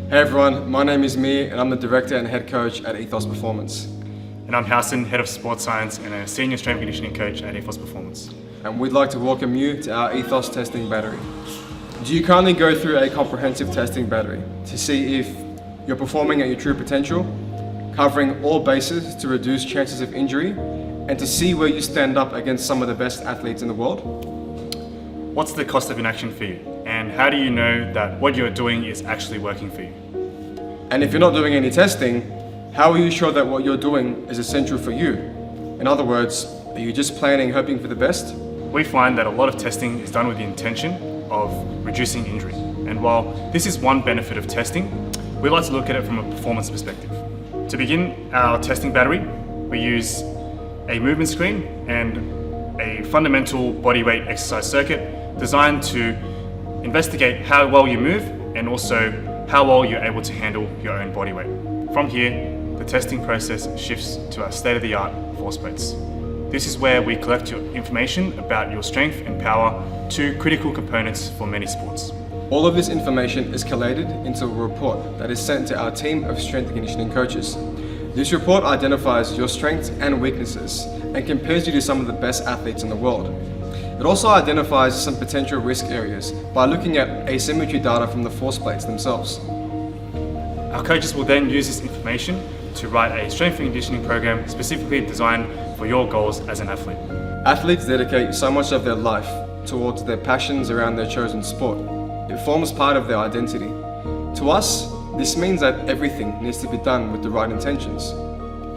Hey everyone, my name is Mir and I'm the Director and Head Coach at Ethos Performance. And I'm Housen, Head of Sports Science and a Senior Strength and Conditioning Coach at Ethos Performance. And we'd like to welcome you to our Ethos Testing Battery. Do you currently go through a comprehensive testing battery to see if you're performing at your true potential, covering all bases to reduce chances of injury, and to see where you stand up against some of the best athletes in the world? What's the cost of inaction for you? And how do you know that what you're doing is actually working for you? And if you're not doing any testing, how are you sure that what you're doing is essential for you? In other words, are you just planning, hoping for the best? We find that a lot of testing is done with the intention of reducing injury. And while this is one benefit of testing, we like to look at it from a performance perspective. To begin our testing battery, we use a movement screen and a fundamental bodyweight exercise circuit designed to investigate how well you move and also how well you're able to handle your own body weight. From here, the testing process shifts to our state-of-the-art force plates. This is where we collect your information about your strength and power, two critical components for many sports. All of this information is collated into a report that is sent to our team of strength and conditioning coaches. This report identifies your strengths and weaknesses and compares you to some of the best athletes in the world. It also identifies some potential risk areas by looking at asymmetry data from the force plates themselves. Our coaches will then use this information to write a strength and conditioning program specifically designed for your goals as an athlete. Athletes dedicate so much of their life towards their passions around their chosen sport. It forms part of their identity. To us, this means that everything needs to be done with the right intentions.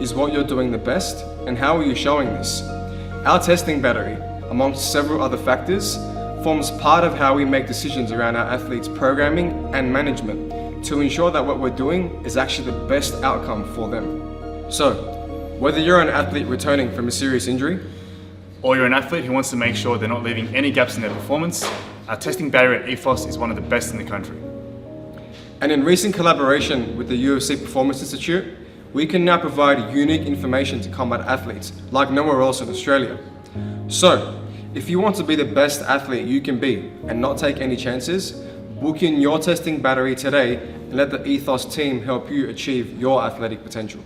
Is what you're doing the best, and how are you showing this? Our testing battery, amongst several other factors, forms part of how we make decisions around our athletes' programming and management to ensure that what we're doing is actually the best outcome for them. So, whether you're an athlete returning from a serious injury, or you're an athlete who wants to make sure they're not leaving any gaps in their performance, our testing battery at Ethos is one of the best in the country. And in recent collaboration with the UFC Performance Institute, we can now provide unique information to combat athletes like nowhere else in Australia. So, if you want to be the best athlete you can be and not take any chances, book in your testing battery today and let the Ethos team help you achieve your athletic potential.